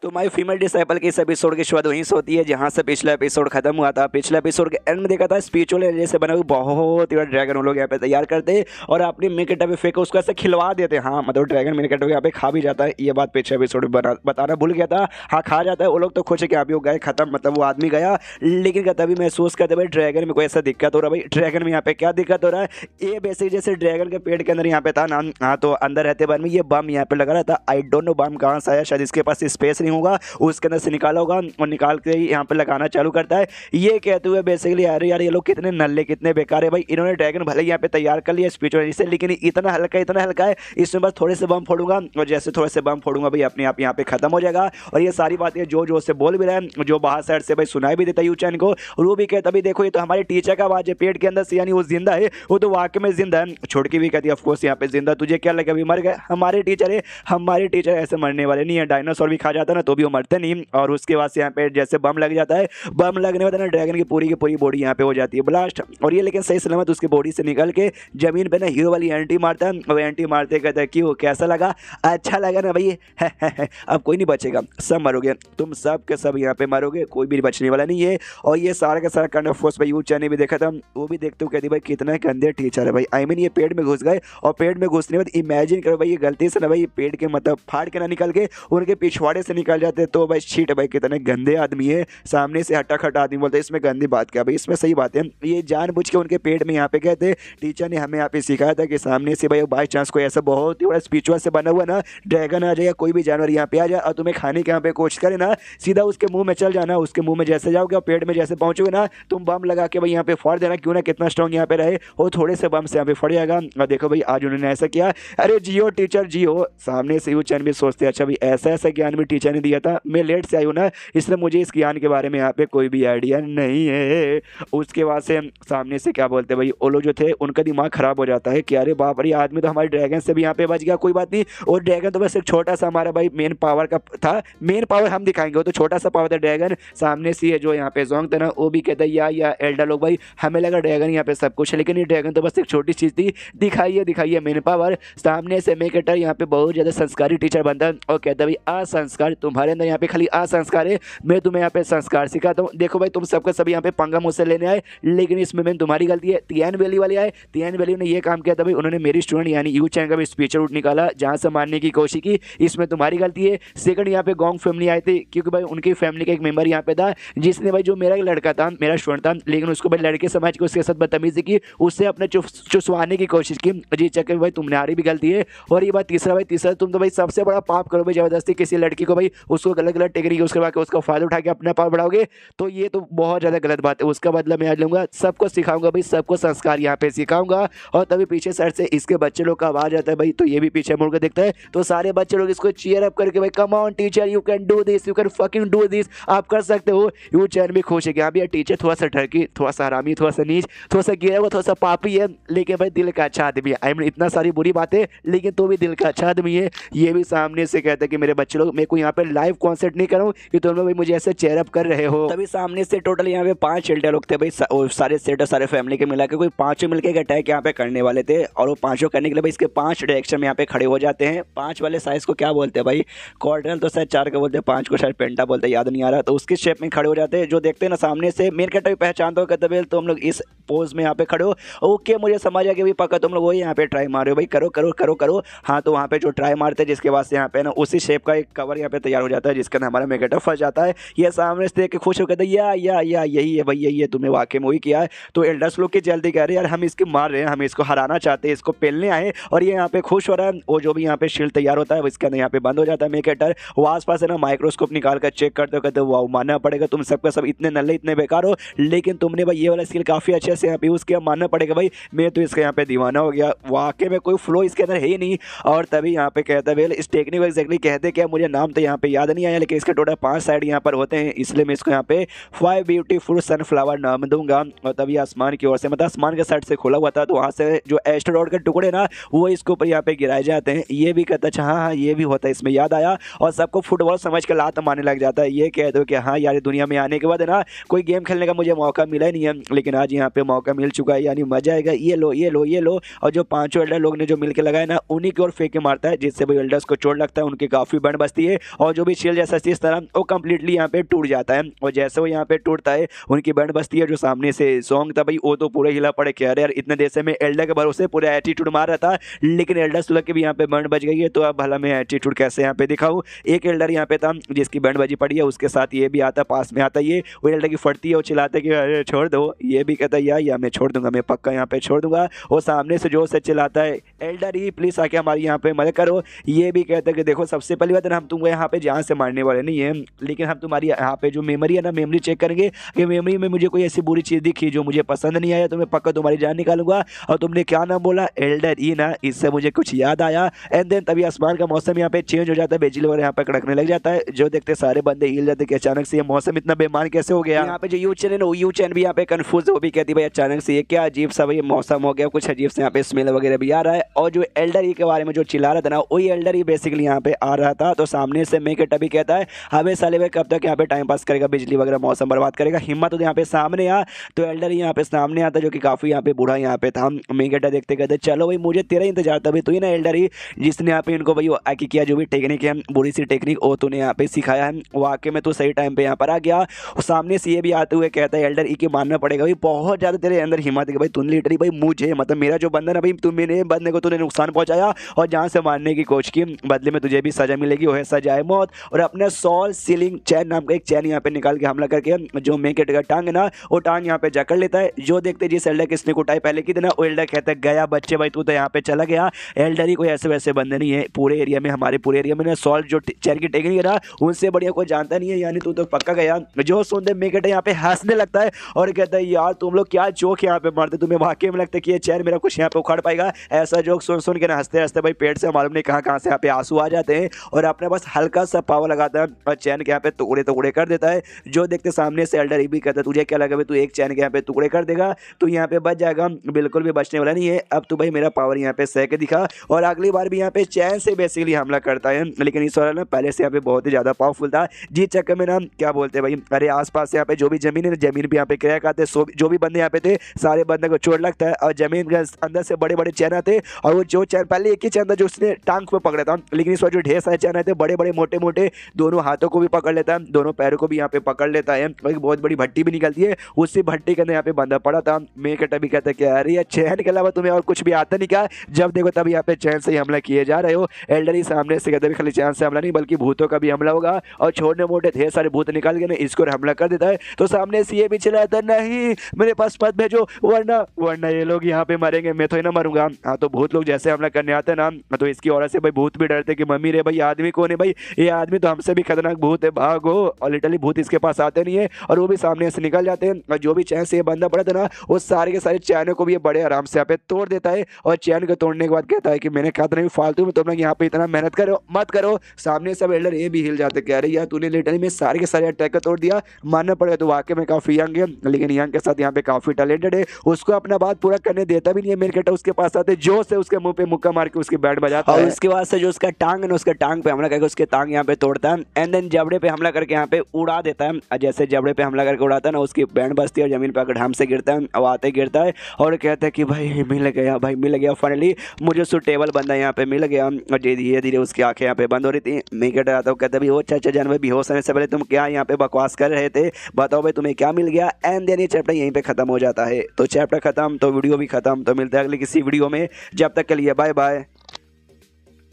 तो my female disciple के इस एपिसोड की शुरुआत वहीं से होती है जहां से पिछला एपिसोड खत्म हुआ था। पिछले एपिसोड के एंड में देखा था स्पिरिचुअल एनर्जी से बना हुआ बहुत ही बड़ा ड्रैगन वो लोग यहाँ पे तैयार करते हैं और अपनी मेन कैरेक्टर पे फेंक उसको ऐसे खिलवा देते हैं। हाँ मतलब ड्रैगन मेन कैरेक्टर यहाँ पे खा भी जाता है, ये बात पिछले एपिसोड में बताना भूल गया था। हाँ खा जाता है, वो लोग तो खुश है कि अभी वो गए खत्म, मतलब वो आदमी गया। लेकिन क्या तभी महसूस करते भाई ड्रैगन में कोई ऐसा दिक्कत हो रहा है। भाई ड्रैगन में यहाँ पे क्या दिक्कत हो रहा है, ये बेसिक जैसे ड्रैगन के पेट के अंदर यहाँ पे था ना, हाँ तो अंदर रहते बार में ये बम यहाँ पे लगा रहा था। आई डोंट नो बम कहाँ से आया, शायद इसके पास स्पेस नहीं होगा, उसके अंदर से निकाला होगा और निकाल के यहाँ पे लगाना चालू करता है। ये कहते हुए बेसिकली यार ये लोग कितने नल्ले कितने बेकार है भाई। इन्होंने ड्रैगन भले यहाँ पे तैयार कर लिया स्पिरिचुअल से, लेकिन इतना हल्का है, इसमें बस थोड़े से बम फोड़ूंगा और जैसे थोड़े से बम फोड़ूंगा भाई अपने आप यहाँ पे खत्म हो जाएगा। और ये सारी बातें जो से बोल भी रहे हैं, जो बाहर साइड से भाई सुनाई भी देता है यूचैन को, और वो भी कहता भाई देखो ये तो हमारे टीचर का आवाज है पेट के अंदर से, यानी वो जिंदा है, वो तो वाकई में जिंदा है। छोटकी भी कहती है ऑफकोर्स यहाँ पे जिंदा, तुझे क्या लगा अभी मर गए, हमारे टीचर है, हमारे टीचर ऐसे मरने वाले नहीं है। डायनासोर भी खा जाता ना तो भी वो मरते नहीं। और उसके बाद से यहाँ पे जैसे बम लग जाता है, बम लगने वाला ना ड्रैगन की पूरी बॉडी यहाँ पे हो जाती है ब्लास्ट। और ये लेकिन सही सलामत उसकी बॉडी से निकल के जमीन पे ना हीरो वाली एंटी मारता है। और एंटी मारते कहता है क्यों कैसा लगा, अच्छा लगा ना भाई अब कोई नहीं बचेगा, सब मरोगे, तुम सब के सब यहाँ पे मरोगे, कोई भी बचने वाला नहीं है। और ये सारा का सारा काइंड ऑफ फोर्स भाई यूचैन ने भी देखा था, वो भी देखते हो कहती भाई कितना गंदे टीचर है भाई। आई मीन ये पेट में घुस गए और पेट में घुसने के बाद इमेजिन करो भाई ये गलती से ना भाई पेट के मतलब फाड़ के ना निकल के उनके पिछवाड़े से निकल जाते तो भाई शीट भाई कितने गंदे आदमी है। सामने से हट्टा खट्टा आदमी बोलते इसमें गंदी बात क्या भाई, इसमें सही बात है। ये जानबूझ के उनके पेट में यहाँ पे गए थे, टीचर ने हमें यहाँ पे सिखाया था कि सामने से भाई बाई चांस कोई ऐसा बहुत ही बड़ा स्पिरिचुअल से बना हुआ ना ड्रैगन आ जाए या कोई भी जानवर यहाँ पे आ जाए और तुम्हें खाने के यहाँ पे कोशिश करे ना, सीधा उसके मुंह में चल जाना, उसके मुंह में जैसे जाओगे और पेट में जैसे पहुंचोगे ना तुम बम लगा के भाई यहाँ पे फोड़ देना, क्यों ना कितना स्ट्रॉन्ग यहाँ पे रहे और थोड़े से बम से यहाँ पे फट जाएगा। और देखो भाई आज उन्होंने ऐसा किया, अरे जियो टीचर जियो। सामने से यूचैन भी सोचते अच्छा भाई ऐसा ज्ञान भी टीचर ने दिया था, मैं लेट से आई हूँ ना इसलिए मुझे इस ज्ञान के बारे में यहाँ पे कोई भी आइडिया नहीं है। उसके बाद से सामने से क्या बोलते भाई वो लोग जो थे उनका दिमाग खराब हो जाता है कि अरे बाप रे आदमी तो हमारे ड्रैगन से भी यहाँ पे बच गया, कोई बात नहीं। और ड्रैगन तो बस एक छोटा सा हमारा भाई मेन पावर का था, मेन पावर हम दिखाएंगे, वो तो छोटा सा पावर था ड्रैगन। सामने से ये जो यहाँ पे जोंग था ना वो भी कहता है या एल्डर लोग भाई हमें लगा ड्रैगन यहाँ पे सब कुछ है, लेकिन ये ड्रैगन तो बस एक छोटी चीज थी, दिखाइए मेन पावर। सामने से मेन कैरेक्टर यहाँ पे बहुत ज्यादा संस्कारी टीचर बनता है और कहता है भाई असंस्कार तुम्हारे अंदर यहाँ पे खाली असंस्कार है, मैं तुम्हें यहाँ पे संस्कार सिखाता हूँ। देखो भाई तुम सबका सब यहाँ पे पंगा मुझसे लेने आए, लेकिन इसमें मैंने तुम्हारी गलती है। तियान वैली वाले आए, तियान वैली ने ये काम किया था भाई, उन्होंने मेरी स्टूडेंट यानी यूचैन का भी स्पीचर रूट निकाला जहाँ से मारने की कोशिश की, इसमें तुम्हारी गलती है। सेकंड यहाँ पे गोंग फैमिली आए थे क्योंकि भाई उनकी फैमिली का एक मेंबर यहाँ पे था जिसने भाई जो मेरा लड़का था मेरा स्टूडेंट था, लेकिन उसको भाई लड़के समझ के उसके साथ बदतमीजी की, उससे अपने चुसवाने की कोशिश की, जी चक्कर भाई तुम्हारी भी गलती है। और ये बात तीसरा तुम तो भाई सबसे बड़ा पाप करो भाई, जबरदस्ती किसी लड़की को भाई उसको गलत टेक्निक यूज करवा के उसका फायदा उठा के अपना पाप बढ़ाओगे, तो ये तो बहुत ज़्यादा गलत बात है। उसका बदला मैं आज लूँगा, सबको सिखाऊंगा भाई, सबको संस्कार यहाँ पे सिखाऊंगा। और तभी पीछे साइड से इसके बच्चे लोग का आवाज आता है भाई, तो ये भी पीछे मुड़ के देखता है तो सारे बच्चे लोग इसको चीयर अप करके भाई come on teacher you can do this, you can fucking do this, आप कर सकते हो। यूचैन भी खुश है कि हाँ भैया टीचर थोड़ा सा ठरकी, थोड़ा सा हरामी, थोड़ा सा नीच, थोड़ा सा गिरा हुआ, थोड़ा सा पापी है, लेकिन भाई दिल का अच्छा आदमी है। आई मीन इतना सारी बुरी बातें लेकिन तो भी दिल का अच्छा आदमी है। ये भी सामने से कहता है कि मेरे बच्चे लोग, मेरे को यहाँ पे लाइव कॉन्सर्ट नहीं करूँ कि तुम लोग भाई मुझे ऐसे चेयर अप कर रहे हो। तभी सामने से टोटल यहाँ पे 5 चिल्ड्रन लोग थे भाई, सारे सेट और सारे फैमिली के मिला के कोई 5 मिलकर अटैक यहाँ पे करने वाले थे। और वो 5 करने के लिए भाई इसके 5 डायरेक्शन में यहाँ पे खड़े हो जाते हैं। 5 वाले साइज को क्या बोलते हैं भाई, क्वाड्रल तो शायद 4 का बोलते हैं, 5 को शायद पेंटा बोलते हैं, याद नहीं आ रहा। तो उसके शेप में खड़े हो जाते हैं, जो देखते हैं ना सामने से मेन कैरेक्टर भी पहचानते हो, कहते भाई तुम लोग इस पोज में यहाँ पे खड़े हो, ओके मुझे समझ आ गया भाई, पक्का तुम लोग वही यहाँ पे ट्राई मारे हो भाई, करो करो करो करो। हाँ तो वहाँ पे जो ट्राई मारते हैं जिसके बाद से यहाँ पे ना उसी शेप का एक कवर यहाँ पे तैयार हो जाता है जिसके अंदर हमारा मेन कैरेक्टर फंस जाता है। ये सामने से देख के खुश हो कहते हैं या यही है भाई, यही है, तुमने वाकई में वही किया है। तो एल्डर्स लोग की जल्दी कह रहे हैं यार हम इसकी मार रहे हैं, हम इसको हराना चाहते हैं, इसको पेलने आए। और ये यहाँ पे खुश हो रहा है। वो जो भी यहाँ पे शील्ड तैयार होता है इसके अंदर यहाँ पे बंद हो जाता है मेन कैरेक्टर। वो आसपास है ना माइक्रोस्कोप निकाल कर चेक करते हो, कहते वाह मानना पड़ेगा तुम सबका सब इतने नल्ले इतने बेकार हो, लेकिन तुमने भाई ये वाला स्किल काफ़ी अच्छे से यहाँ पे यूज़ किया, मानना पड़ेगा भाई, मैं तो इसका यहाँ पे दीवाना हो गया, वाकई में कोई फ्लो इसके अंदर है ही नहीं। और तभी यहाँ पे कहता है इस टेक्निक एग्जैक्टली कहते क्या, मुझे नाम तो यहाँ पे याद नहीं आया, लेकिन इसके टोटल 5 साइड यहाँ पर होते हैं, इसलिए मैं इसको यहाँ पे 5 ब्यूटीफुल सनफ्लावर नाम दूंगा। और तभी आसमान की ओर से मतलब आसमान के साइड से खोला हुआ था, तो वहाँ से जो एस्टेरॉयड के टुकड़े ना वो इसके ऊपर यहाँ पे गिराए जाते हैं। ये भी कहता अच्छा हाँ ये भी होता है, इसमें याद आया। और सबको फुटबॉल समझ के लात मारने लग जाता है। ये कह दो कि हाँ यार दुनिया में आने के बाद है ना कोई गेम खेलने का मुझे मौका मिला ही नहीं है, लेकिन आज यहाँ पे मौका मिल चुका है, यानी मजा आएगा। ये लो ये लो ये लो, और जो पांचों एल्डर लोग ने जो मिलकर लगाया ना, उन्हीं की ओर फेंक के मारता है, जिससे भाई एल्डर्स को चोट लगता है, उनकी काफी बैंड बजती है, और जो भी शील्ड जैसा चीज था वो कंप्लीटली यहाँ पे टूट जाता है। और जैसे वो यहाँ पे टूटता है, उनकी बैंड बजती है। जो सामने से सॉन्ग था भाई, वो तो पूरे हिला पड़े कि अरे यार इतने देर से मैं एल्डर के भरोसे पूरा एटीट्यूड मार रहा था, लेकिन एल्डर सुलग के भी यहाँ पे बैंड बज गई है, तो अब भला मैं एटीट्यूड कैसे यहाँ पे दिखाऊं। एक एल्डर यहाँ पे था जिसकी बैंड बजी पड़ी है, उसके साथ ये भी आता, पास में आता, ये वो एल्डर की फटती है, वो चिल्लाते है कि अरे छोड़ दो, ये भी कहता है या मैं छोड़ दूंगा, मैं पक्का यहाँ पे छोड़ दूंगा। वो सामने से जोर से चिल्लाता है एल्डर ही प्लीज आके हमारी यहाँ पे मदद करो। ये भी कहता है कि देखो सबसे पहली बात हम तुमको यहाँ पे जान से मारने वाले नहीं है, लेकिन हम तुम्हारी यहाँ पे जो मेमोरी है ना, मेमोरी चेक करेंगे कि मेमोरी में मुझे कोई ऐसी बुरी चीज दिखी जो मुझे पसंद नहीं आया, तो मैं पक्का तुम्हारी जान निकालूंगा। और तुमने क्या नाम बोला, एल्डर ई ना, इससे मुझे कुछ याद आया। एंड देन तभी आसमान का मौसम यहाँ पे चेंज हो जाता है, बिजली वगैरह यहाँ पे कड़कने लग जाता है, जो देखते सारे बंदे हिल जाते कि अचानक से ये मौसम इतना बेमान कैसे हो गया। यहाँ पे जो यू चैन है ना, यू चैन भी यहाँ पे कंफ्यूज, वो भी कहती भाई अचानक से ये क्या अजीब सा भाई मौसम हो गया, कुछ अजीब से यहाँ पे स्मेल वगैरह भी आ रहा है। और जो एल्डर ई के बारे में जो चिल्ला रहा था ना, वही एल्डर ई बेसिकली यहाँ पे आ रहा था। तो सामने से मेकेटा भी कहता है हमें साले भाई कब तक यहाँ पे टाइम पास करेगा, बिजली वगैरह मौसम बर्बाद करेगा, हिम्मत तो यहाँ पे सामने आ। तो एल्डर यहाँ पे सामने आता, जो कि काफी यहाँ पे बूढ़ा यहाँ पे था। मेकेटा देखते कहते चलो भाई मुझे तेरा इंतजार था भाई, तू ही ना एल्डर ही जिसने यहाँ पे इनको भाई आके किया, जो भी टेक्निक है बुरी सी टेक्निक वो तूने यहाँ पे सिखाया है, वाकई में तू सही टाइम पे यहाँ पर आ गया। सामने से ये भी आते हुए कहता है एल्डर ई के मानना पड़ेगा भाई, बहुत ज्यादा तेरे अंदर हिम्मत है भाई, तूने लिटरली भाई मुझे मतलब मेरा जो बंदा ना भाई, तू मेरे बंदे को तूने नुकसान पहुंचाया और जहाँ से मारने की कोशिश की, बदले में तुझे भी सजा मिलेगी, वो है सजाए मौत। और अपने सॉल सीलिंग चैन नाम का एक चैन यहाँ पे निकाल के हमला करके जो मेकेट का टांग है ना, वो टांग यहाँ पे जकड़ लेता है। जो देखते जिस एल्डर किसने कुटाई पहले की थी ना, वो एल्डर कहता है गया बच्चे भाई, तू तो यहाँ पे चला गया। एल्डर ही कोई ऐसे वैसे बंदे नहीं है पूरे एरिया में, हमारे पूरे एरिया में सॉल जो चैन की टेक्निक है ना, उनसे बढ़िया कोई जानता नहीं है, यानी तू तो पक्का गया। जो सुनते मेकेट यहाँ पे हंसने लगता है और कहता है यार तुम लोग क्या जोक यहाँ पे मारते, तुम्हें वाकई में लगता है कि ये चैन मेरा कुछ यहाँ पे उखाड़ पाएगा। ऐसा जोक सुन सुन के ना हंसते हंसते भाई पेट से मालूम नहीं कहाँ से यहाँ पे आंसू आ जाते हैं, और अपने पास हल्का सा पावर लगाता है और चैन के यहाँ पे टुकड़े टुकड़े कर देता है। जो देखते सामने से एल्डर भी कहता है तुझे क्या लगा भाई, तू एक चैन के यहाँ पे टुकड़े कर देगा तो यहाँ पे बच जाएगा, बिल्कुल भी बचने वाला नहीं है। अब तो भाई मेरा पावर यहाँ पे सह के दिखा, और अगली बार भी यहाँ पे चैन से बेसिकली हमला करता है, लेकिन इस वाला ना पहले से यहाँ पे बहुत ही ज्यादा पावरफुल था। जी चक्कर में ना क्या बोलते हैं भाई, अरे आसपास यहाँ पे जो भी जमीन है, जमीन पे यहाँ पे क्रैक आते, जो भी बंदे यहाँ पे थे सारे बंदे को चोट लगता है, और जमीन के अंदर से बड़े बड़े चैन आते, और वो जो चैन पहले एक ही चैन था जो उसने टांग पे पकड़ा था, लेकिन इस बार जो ढेर सारे चैन आते बड़े बड़े मोटे मोटे, दोनों हाथों को भी पकड़ लेता है, दोनों पैरों को भी यहाँ पे पकड़ लेता है, एक बहुत बड़ी भट्टी भी निकलती है, उसी भट्टी के अंदर यहाँ पे बंदा पड़ा था। मेकेटा भी कहता है कि अरे यार चैन के अलावा तुम्हें और कुछ भी आता नहीं क्या, जब देखो तब यहाँ पे चैन से ही हमला किए जा रहे हो। एल्डर ही सामने से कहते हैं खाली चैन से हमला नहीं बल्कि भूतों का भी हमला होगा, और छोटे मोटे ढेर सारे भूत निकाल के ना इसको हमला कर देता है। तो सामने से ये भी चला जाता नहीं मेरे पास मत भेजो, वरना ये लोग यहाँ पे मरेंगे, मैं तो ही ना मरूंगा। हाँ तो भूत लोग जैसे हमला करने आते हैं ना, तो इसकी औरत से भाई भूत भी डरते कि मम्मी रे भाई आदमी कौन है भाई, ये आदमी तो हमसे भी खतरनाक भूत है, भागो। और लिटरली भूत इसके पास आते नहीं है, और वो भी सामने से निकल जाते हैं। और जो भी चैन से ये बंदा पड़ा था ना, वो सारे के सारे चैनों को भी ये बड़े आराम से यहाँ पे तोड़ देता है, और चैन को तोड़ने के बाद कहता है कि मैंने कहा था नहीं फालतू में तुम लोग यहाँ पे इतना मेहनत करो मत करो। सामने सब एल्डर ये भी हिल जाते कह रहे यार तूने लिटरली में सारे के सारे अटैक को तोड़ दिया, मानना पड़ेगा तो वाकई में काफी यंग है, लेकिन यंग के साथ यहाँ पे काफी टैलेंटेड है, उसको अपना बात पूरा करने देता भी नहीं है। मेकेटा उसके पास आते जो से उसके मुंह पे मुक्का मार के उसकी बैंड बजाता है, और उसके बाद से जो उसका टांग है ना, उसका टांग पे हमला करके उसके टांग यहाँ पे तोड़ता है, एंड देन जबड़े पे हमला करके यहाँ पे उड़ा देता है। जैसे जबड़े पे हमला करके उड़ाता है ना, उसकी बैंड बजती है और जमीन पे आकर ढाम से गिरता है, अब आते गिरता है और कहता है कि भाई मिल गया भाई मिल गया, फाइनली मुझे सुटेबल बंदा यहाँ पे मिल गया। और धीरे धीरे उसकी आंखें यहाँ पे बंद हो रही थी। मेकेटा आता है कहता भी वो चाचा जान भाई बेहोश होने से पहले तुम क्या यहाँ पे बकवास कर रहे थे, बताओ भाई तुम्हें क्या मिल गया। एंड देन ये चैप्टर यहीं पे खत्म हो जाता है। तो चैप्टर खत्म तो वीडियो भी खत्म, तो मिलता है अगले किसी वीडियो में, जब तक के लिए बाय बाय।